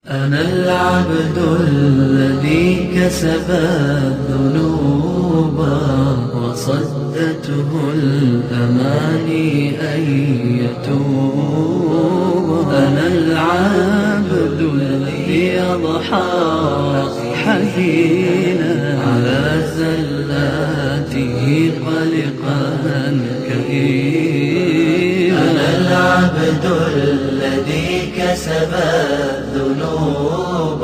أنا العبد الذي كسب الذنوب وصدته الأماني أن يتوب. أنا العبد الذي أضحى حزينا على زلاته قلقا كئيبا. أنا العبد الذي كسب الذنوب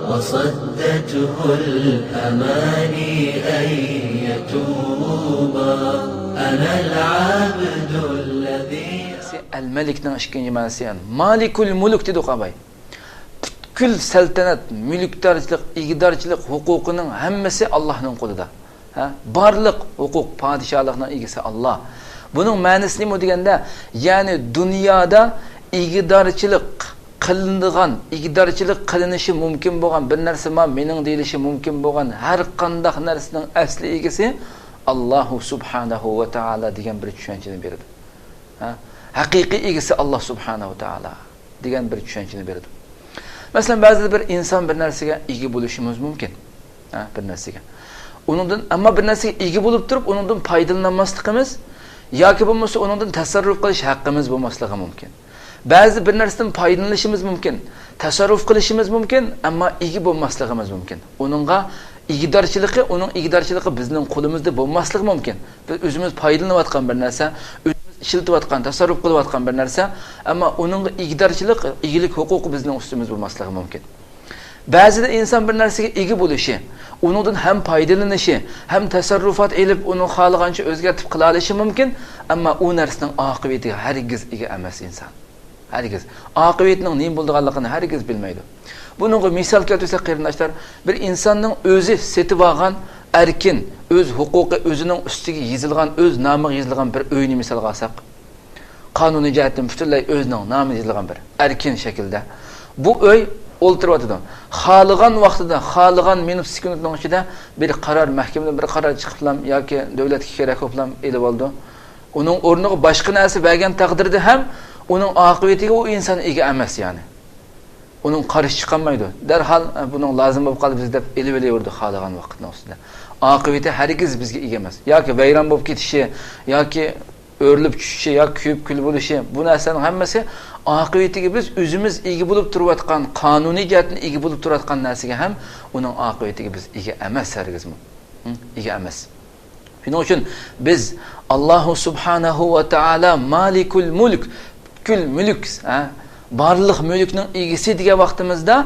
وصدته الأماني أن يتوب. أنا العبد الذي الملك ناشكين ماسيان مالك الملك تدوق أباي كل سلطنت mülkdarchilik igidorchilik huquqining hammasi Allohning qo'lida. Barliq huquq podshohlikning egasi Alloh. Buning ma'nosi nima deganda, ya'ni dunyoda igidorchilik qilinadigan, igidorchilik qilinishi mumkin bo'lgan bir narsa mening deyilishi mumkin bo'lgan har qanday narsaning asli egasi Alloh subhanahu va taolo degan bir tushunchani berdi. Haqiqiy egasi Alloh subhanahu va taolo degan bir tushunchani berdi. Masalan, ba'zida bir inson bir narsaga ega bo'lishimiz mumkin. Bir narsaga. Uningdan ammo bir narsaga ega bo'lib turib, uningdan foydalanmasligimiz yoki bo'lmasa uningdan tasarruf qilish haqqimiz bo'lmasligi mumkin. Ba'zi bir narsadan foydalanishimiz mumkin, tasarruf qilishimiz mumkin, ammo ega bo'lmasligimiz mumkin. Uningga igidorchiligi, uning igidorchiligi bizning qo'limizda bo'lmasligi mumkin. Biz o'zimiz foydalanayotgan bir narsa, ishiltayotgan, tasarruf qilayotgan bir narsa, ammo uning igidorchilik, egilik huquqi bizning ustimizda bo'lmasligi mumkin. Ba'zida inson bir narsaga ega bo'lishi, uningdan ham foydalanishi, ham tasarrufot elib, uni xohlagancha o'zgartib qila olishi mumkin, ammo u narsaning oqibatiga hargiz ega emas inson. Hargiz oqibatining nima bo'lganligini hargiz bilmaydi. Buningga misol keltirsak, qarindoshlar, bir insonning o'zi setib olgan erkin, o'z huquqi o'zining ustiga yozilgan, o'z nomiga yozilgan bir uyni misolga olsak, qonuniy jihatdan butunlay o'zining nomiga yozilgan bir erkin shaklda bu uy o'ltiryotdi. Xohlagan vaqtida, xohlagan minut sekundning ichida bir qaror, mahkamadan bir qaror chiqib ham yoki davlatga kerak bo'lib elib oldi. Uning o'rniga boshqa narsa bergan taqdirda ham uning oqibatiga u inson ega emas, ya'ni uning qarish chiqolmaydi. Darhol buning lozim bo'lib qoldi biz deb elib olaverdi xohlagan vaqtning ustida. Oqibati hargiz bizga ega emas. Yoki vayron bo'lib ketishi, yoki o'rilib tushishi, yoki kuyib kul bo'lishi, bu narsaning hammasi oqibatiga biz o'zimiz ega bo'lib turayotgan, qonuniy jihatdan ega bo'lib turayotgan narsaga ham uning oqibatiga biz ega emas, hargizmi? Ega emas. Shuning uchun biz Alloh subhanahu va taolo malikul mulk, kul mulk, barliq mulkning egasi degan vaqtimizda,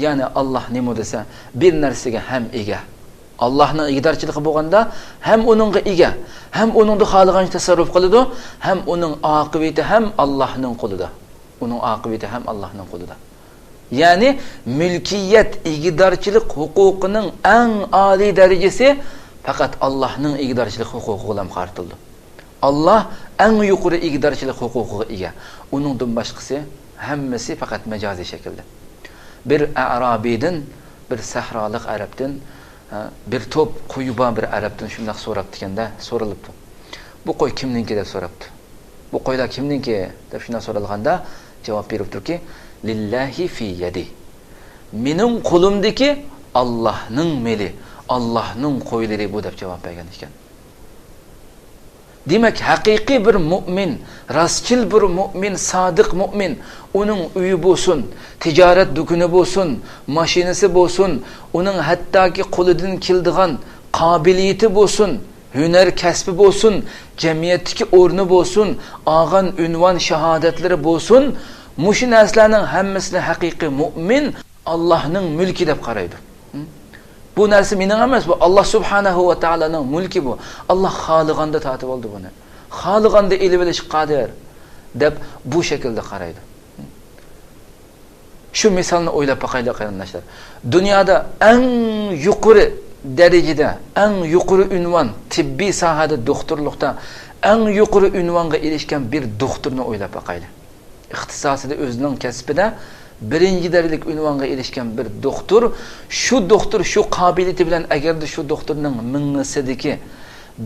ya'ni Alloh nima desa, bir narsaga ham ega. Allohning igidorchiligi bo'lganda ham uningga ega, ham uningda xohlagancha tasarruf qiladi, ham uning oqibati ham Allohning qo'lida. Uning oqibati ham Allohning qo'lida. Ya'ni mulkiyat, igidorchilik huquqining eng oliy darajasi faqat Allohning igidorchilik huquqi bilan qartildi. Alloh eng yuqori igidorchilik huquqiga ega. Uningdan boshqasi hammasi faqat majoziy shaklda. Bir arabiydan, bir sahrolik arabdan, bir to'p qo'yuba bir arabdan shunday so'rabdi ekanda, so'ralibdi. Bu qo'y kimniki deb so'rabdi. Bu qo'ylar kimniki deb shunday so'ralganda javob beribdirki, lillahi fi yadi. Mening qo'limdagi Allohning meli, Allohning qo'ylari bu deb javob bergan ekan. Demak, haqiqiy bir mu'min, rastchil bir mu'min, sodiq mu'min, uning uyi bo'lsin, tijorat do'koni bo'lsin, mashinasi bo'lsin, uning hattoki qo'lidan keladigan qobiliyati bo'lsin, hunar kasbi bo'lsin, jamiyatdagi o'rni bo'lsin, olgan unvon shahodatlari bo'lsin, mushu narsalarning hammasini haqiqiy mu'min Allohning mulki deb qaraydi. Bu narsa mening emas, bu Alloh subhanahu va taolaning mulki bu. Alloh xohlaganda tatib oldi buni. Xohlaganda elib olish qodir deb bu shaklda qaraydi. Shu misolni o'ylab boqaylik qarindoshlar. Dunyoda eng yuqori darajada, eng yuqori unvon tibbiy sohada doktorlikda eng yuqori unvonga erishgan bir doktorni o'ylab boqaylik. Ixtisosida o'zining kasbida birinci derlik unvonga erishgan bir doktor, shu doktor shu qobiliyati bilan agarda shu doktorning mingsidagi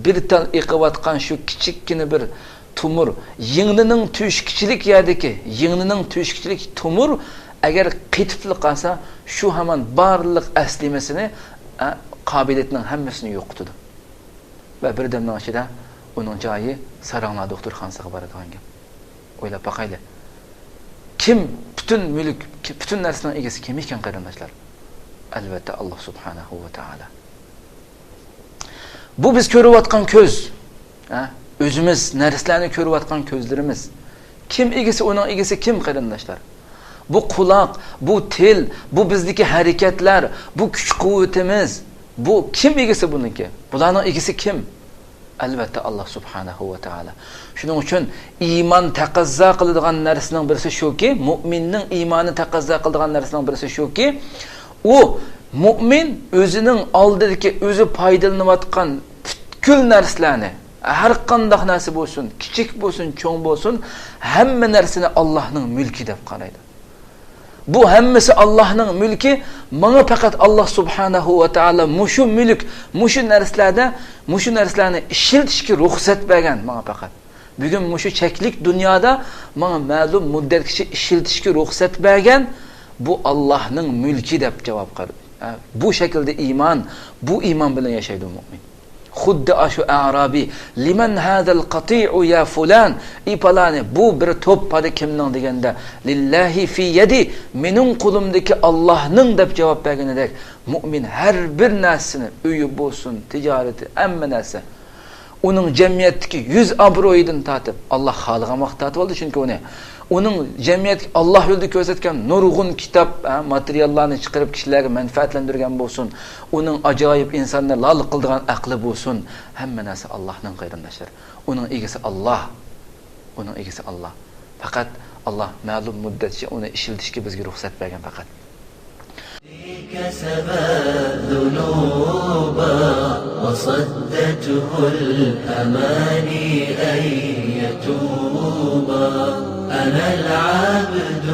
bir tal eqivatgan shu kichikkina bir tumur, yingnining tushkichilik yerdagi, yingnining tushkichilik tumur agar qetibli qolsa, shu hamon barliq aslimasini, qobiliyatining hammasini yo'qotadi. Va birdamning ichida uning joyi Saranglar doktorxonasiga boradigan gap. O'ylab boqaylik. Kim bütün mulk, bütün narsaning egasi kim ekan qarindoshlar? Albatta Alloh subhanahu va taolo. Bu biz ko'rayotgan ko'z, o'zimiz narsalarni ko'rayotgan ko'zlarimiz. Kim egasi, uning egasi kim qarindoshlar? Bu quloq, bu til, bu bizdagi harakatlar, bu kuch-quvvatimiz, bu kim egasi buniki? Bularning egasi kim? Albatta Alloh subhanahu va taolo. Shuning uchun iymon taqozo qiladigan narsaning birisi shuki, mu'minning iymoni taqozo qiladigan narsaning birisi shuki, u mu'min o'zining oldidagi o'zi foydalanayotgan butkul narsalarni, har qanday narsa bo'lsin, kichik bo'lsin, cho'ng bo'lsin, hamma narsani Allohning mulki deb qaraydi. Bu hammasi Allohning mulki, menga faqat Alloh subhanahu va taolo mushu mulk, mushu narsalarni ishlatishga ruxsat bergan menga faqat. Bugun mushu cheklik dunyoda menga ma'lum muddatgacha ishlatishga ruxsat bergan, bu Allohning mulki deb javob qildi. Bu shaklda iymon, bu iymon bilan yashaydi mu'min. Xuddi ashu arabi liman hadal qati'u ya fulan ipalani bu bir to'p pada kimning deganda lillahi fi yadi mening qo'limdagi Allohning deb javob berganidek mu'min har bir narsani uyi bo'lsin, tijorati, hamma narsa uning jamiyatdagi 100 obro'yidan tatib Alloh xalqiga maqtatib oldi, chunki uning jamiyat Alloh yo'lida ko'rsatgan nurg'un kitob, materiallarni chiqarib kishilarga manfaatlantirgan bo'lsin, uning ajoyib insonni lol qildigan aqli bo'lsin, hamma narsa Allohning qarindoshlar. Uning egasi Alloh. Uning egasi Alloh. Faqat Alloh ma'lum muddatcha uni ishlatishga bizga ruxsat bergan faqat. كسب الذنوب وصدته الأماني أن يتوب أنا العبد